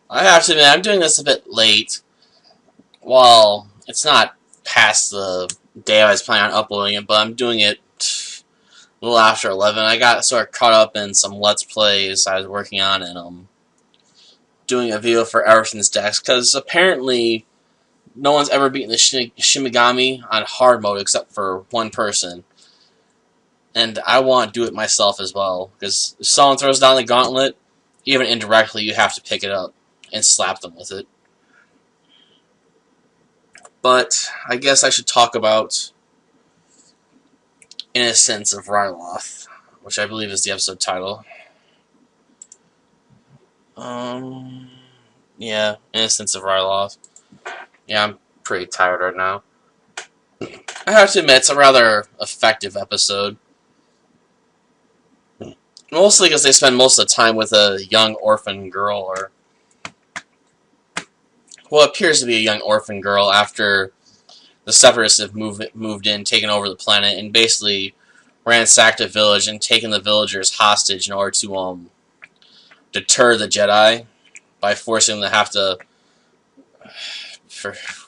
I have to admit, I'm doing this a bit late. Well, it's not past the day I was planning on uploading it, but I'm doing it a little after 11. I got sort of caught up in some Let's Plays I was working on, and doing a video for Everton's decks, because apparently no one's ever beaten the Shimigami on hard mode except for one person. And I want to do it myself as well, because if someone throws down the gauntlet, even indirectly, you have to pick it up and slap them with it. But I guess I should talk about Innocents of Ryloth, which I believe is the episode title. Yeah, Innocents of Ryloth. Yeah, I'm pretty tired right now. I have to admit, it's a rather effective episode. Mostly because they spend most of the time with a young orphan girl, or what appears to be a young orphan girl, after the Separatists have moved in, taken over the planet, and basically ransacked a village and taken the villagers hostage in order to deter the Jedi by forcing them to have to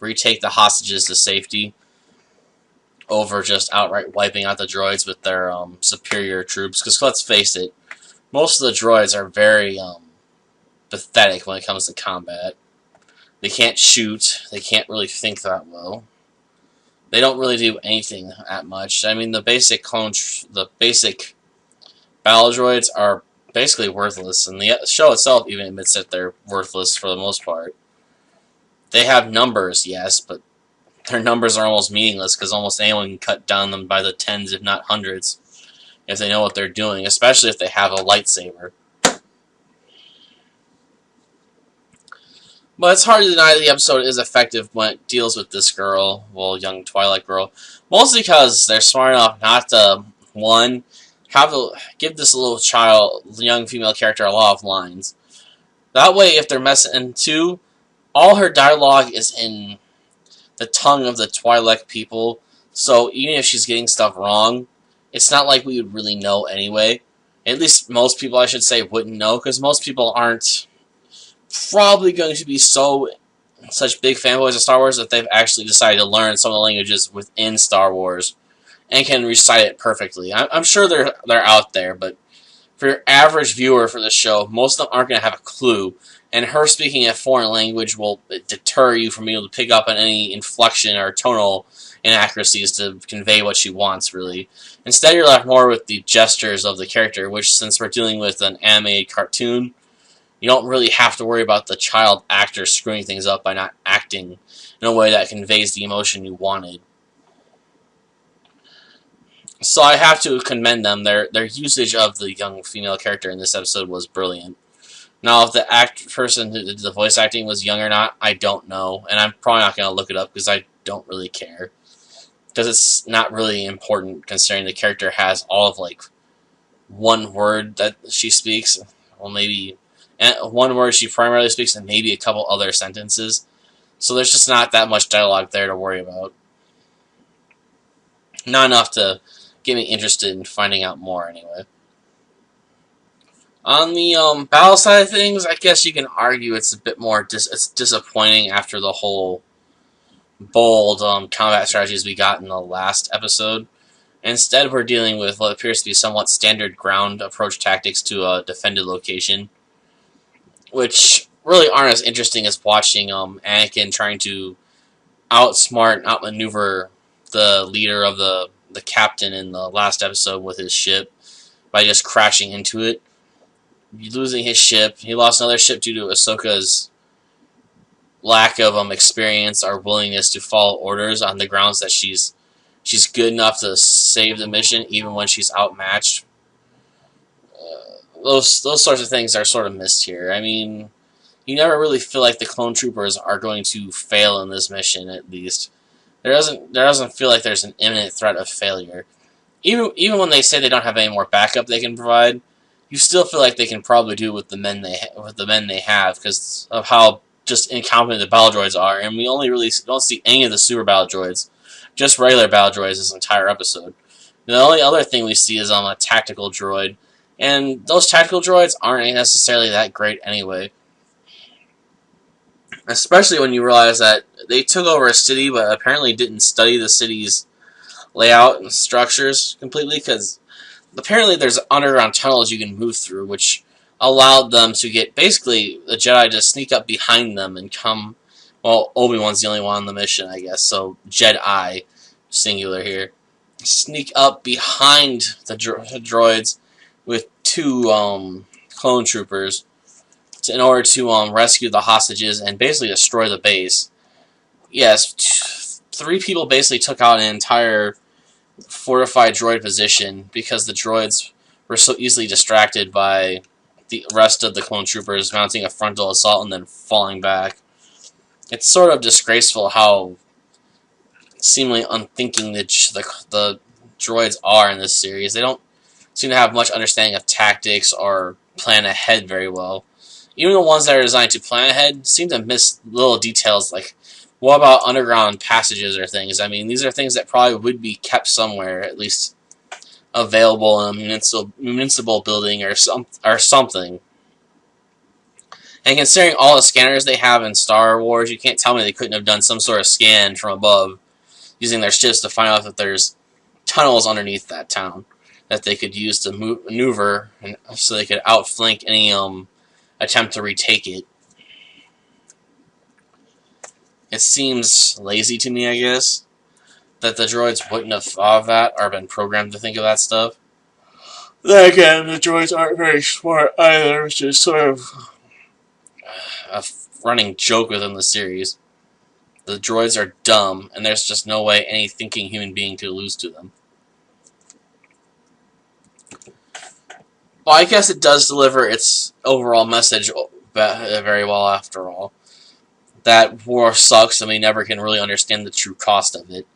retake the hostages to safety over just outright wiping out the droids with their superior troops. Because let's face it, most of the droids are very pathetic when it comes to combat. They can't shoot. They can't really think that well. They don't really do anything that much. I mean, the basic battle droids are basically worthless, and the show itself even admits that they're worthless for the most part. They have numbers, yes, but their numbers are almost meaningless, because almost anyone can cut down them by the tens, if not hundreds, if they know what they're doing, especially if they have a lightsaber. But it's hard to deny the episode is effective when it deals with this girl, well, young Twilight girl, mostly because they're smart enough not to, one, give this little young female character a lot of lines. That way, if they're messing, and two, all her dialogue is in the tongue of the Twi'lek people, so even if she's getting stuff wrong, it's not like we would really know anyway. At least most people, I should say, wouldn't know, because most people aren't probably going to be such big fanboys of Star Wars that they've actually decided to learn some of the languages within Star Wars and can recite it perfectly. I'm sure they're out there, but for your average viewer for the show, most of them aren't going to have a clue, and her speaking a foreign language will deter you from being able to pick up on any inflection or tonal inaccuracies to convey what she wants, really. Instead, you're left more with the gestures of the character, which, since we're dealing with an animated cartoon, you don't really have to worry about the child actor screwing things up by not acting in a way that conveys the emotion you wanted. So I have to commend them. Their usage of the young female character in this episode was brilliant. Now, if the person who did the voice acting was young or not, I don't know, and I'm probably not going to look it up because I don't really care. Because it's not really important, considering the character has all of, like, one word that she speaks, well, maybe one word she primarily speaks, and maybe a couple other sentences. So there's just not that much dialogue there to worry about. Not enough to get me interested in finding out more, anyway. On the battle side of things, I guess you can argue it's a bit more it's disappointing after the whole bold combat strategies we got in the last episode. Instead, we're dealing with what appears to be somewhat standard ground approach tactics to a defended location, which really aren't as interesting as watching Anakin trying to outsmart and outmaneuver the leader of the captain in the last episode with his ship by just crashing into it. Losing his ship. He lost another ship due to Ahsoka's lack of experience or willingness to follow orders on the grounds that she's good enough to save the mission even when she's outmatched. Those sorts of things are sort of missed here. I mean, you never really feel like the clone troopers are going to fail in this mission, at least. There doesn't feel like there's an imminent threat of failure. Even when they say they don't have any more backup they can provide, you still feel like they can probably do it with the men they have because of how just incompetent the battle droids are, and we only really don't see any of the super battle droids, just regular battle droids this entire episode. The only other thing we see is a tactical droid, and those tactical droids aren't necessarily that great anyway. Especially when you realize that they took over a city, but apparently didn't study the city's layout and structures completely, because apparently there's underground tunnels you can move through, which allowed them to get basically the Jedi to sneak up behind them and come. Well, Obi-Wan's the only one on the mission, I guess. So Jedi, singular here, sneak up behind the droids with two clone troopers in order to rescue the hostages and basically destroy the base. Yes, 3 people basically took out an entire fortified droid position because the droids were so easily distracted by the rest of the clone troopers mounting a frontal assault and then falling back. It's sort of disgraceful how seemingly unthinking the droids are in this series. They don't seem to have much understanding of tactics or plan ahead very well. Even the ones that are designed to plan ahead seem to miss little details like, what about underground passages or things? I mean, these are things that probably would be kept somewhere, at least available in a municipal building or something. And considering all the scanners they have in Star Wars, you can't tell me they couldn't have done some sort of scan from above using their ships to find out that there's tunnels underneath that town that they could use to maneuver, and so they could outflank any attempt to retake it. It seems lazy to me, I guess, that the droids wouldn't have thought of that or been programmed to think of that stuff. Then again, the droids aren't very smart either, which is sort of a running joke within the series. The droids are dumb, and there's just no way any thinking human being could lose to them. Well, I guess it does deliver its overall message very well after all. That war sucks and we never can really understand the true cost of it.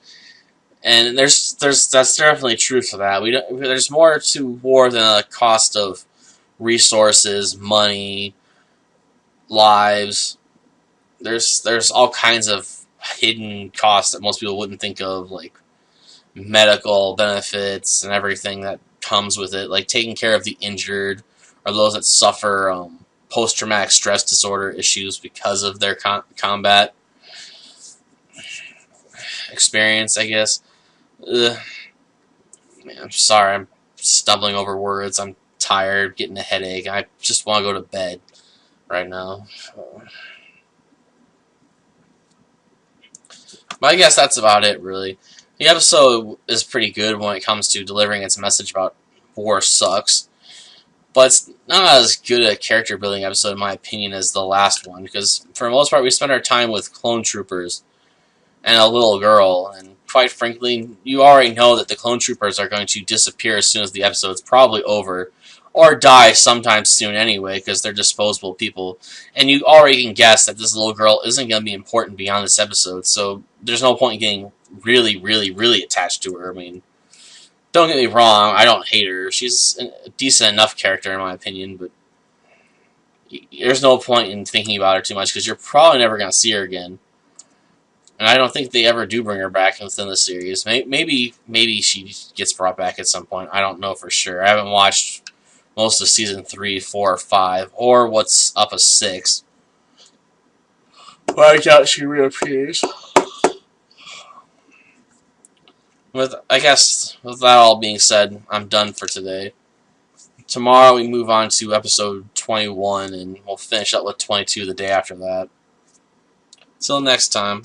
And that's definitely truth to that. There's more to war than a cost of resources, money, lives. There's all kinds of hidden costs that most people wouldn't think of, like medical benefits and everything that comes with it, like taking care of the injured or those that suffer post-traumatic stress disorder issues because of their combat experience, I guess. Man, I'm sorry, I'm stumbling over words. I'm tired, getting a headache. I just want to go to bed right now. But I guess that's about it, really. The episode is pretty good when it comes to delivering its message about war sucks. But it's not as good a character building episode, in my opinion, as the last one. Because for the most part, we spent our time with clone troopers and a little girl. And quite frankly, you already know that the clone troopers are going to disappear as soon as the episode's probably over. Or die sometime soon anyway, because they're disposable people. And you already can guess that this little girl isn't going to be important beyond this episode. So there's no point in getting really, really, really attached to her. I mean, don't get me wrong, I don't hate her. She's a decent enough character in my opinion, but there's no point in thinking about her too much because you're probably never going to see her again. And I don't think they ever do bring her back within the series. Maybe she gets brought back at some point. I don't know for sure. I haven't watched most of Season 3, 4, or 5, or what's up a 6. But I doubt she reappears. I guess, with that all being said, I'm done for today. Tomorrow we move on to episode 21, and we'll finish up with 22 the day after that. Till next time.